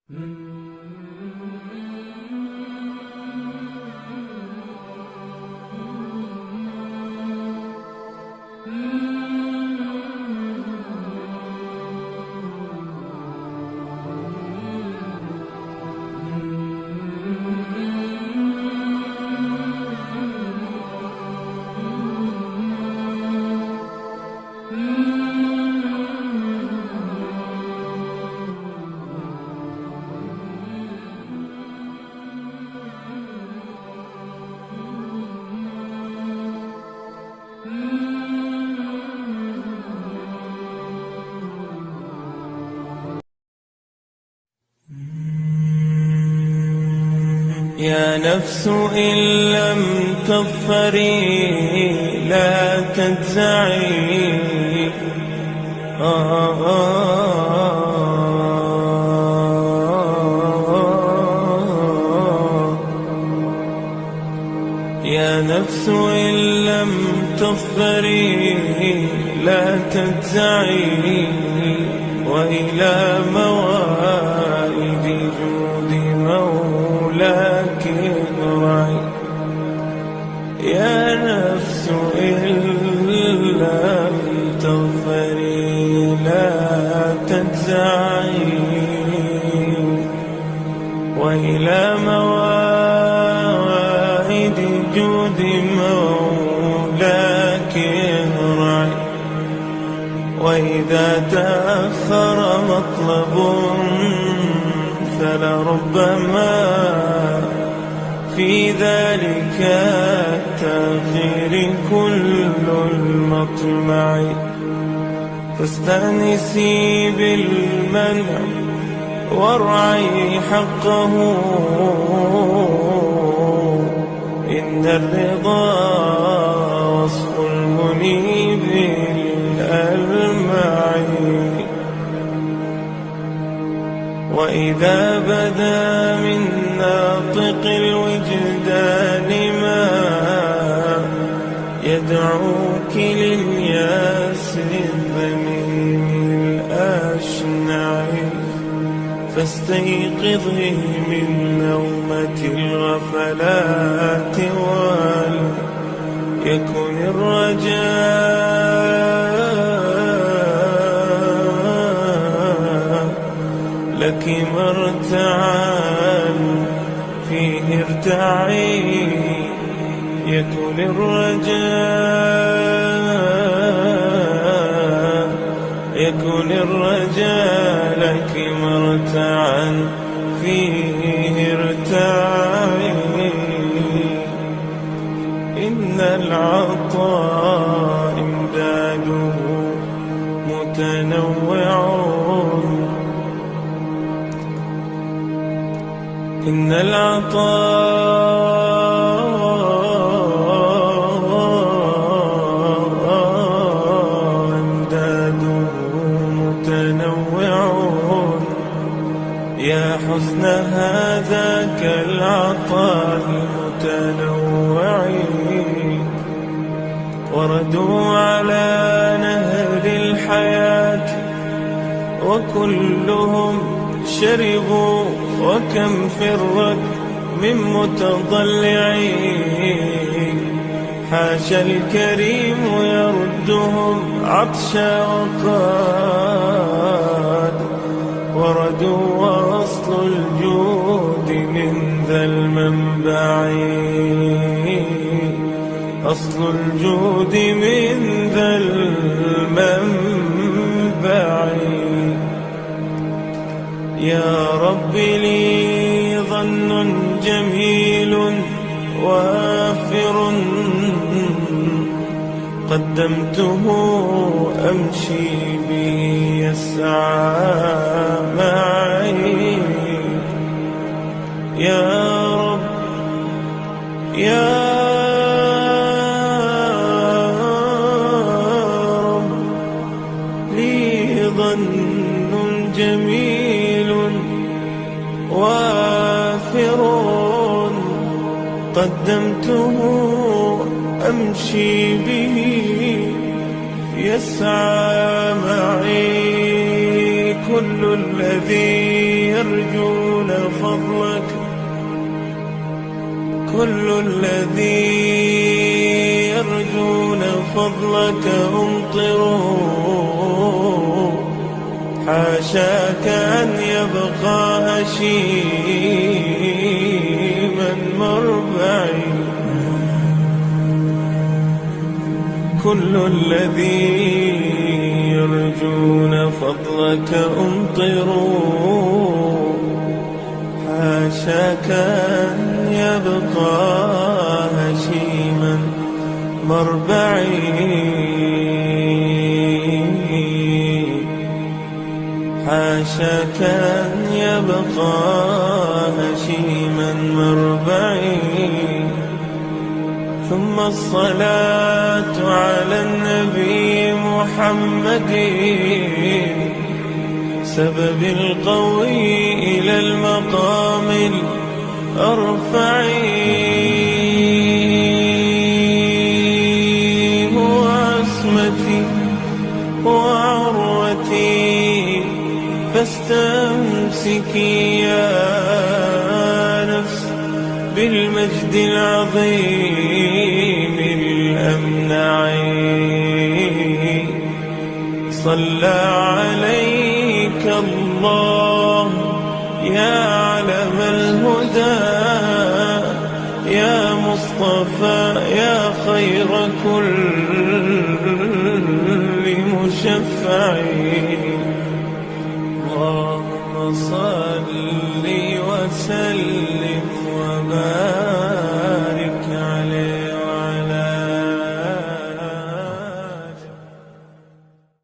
يا نفس إن لم تظفري لا تجزعي. يا نفس إن لم تظفري لا تجزعي، وإلى موائد جود مولاك ارجعي. يا نفس إن لم تظفري لا تجزعي، وإلى موائد جود مولاك ارجعي. وإذا تأخر مطلب فلربما في ذلك التأخير كل المطمع. فاستأنسي بالمنع وارعي حقه، إن الرضا وصف المنيب الألمع. وإذا بدا من ناطق الوجدان ما يدعوك للياس الذميم الأشنع، فاستيقظي من نومة الغفلات وليكن الرجاء لك مرتعا فيه ارتعي. يكن الرجاء لك مرتعا فيه ارتعي. إن العطاء امداده متنوع، إن العطاء امداده متنوع. يا حسن هذاك العطاء المتنوع، وردوا على نهر الحياة وكلهم شربوا، وكم فرت من متضلعين. حاشا الكريم يردهم عطشا وقاد وردوا. وأصل الجود من ذا المنبع، أصل الجود من ذا المنبع. يا رب لي ظن جميل وافر، قدمته أمشي به يسعى معي. يا رب يا رب لي ظن جميل وافر، قدمته أمشي به يسعى معي. كل الذي يرجون فضلك كل الذي يرجون فضلك أمطروا حاشاك أن يبقى هشيما مربعي كل الذي يرجون فضلك أمطروا حاشاك أن يبقى هشيما مربعي حاشاك أن يبقى هشيما مربعي ثم الصلاة على النبي محمد سبب القوي إلى المقام الأرفع هو عصمتي وعروتي فاستمسكي يا نفس بالمجد العظيم الأمنع صلى عليك الله يا علم الهدى يا مصطفى يا خير كل مشفع اللهم صل وسلم وبارك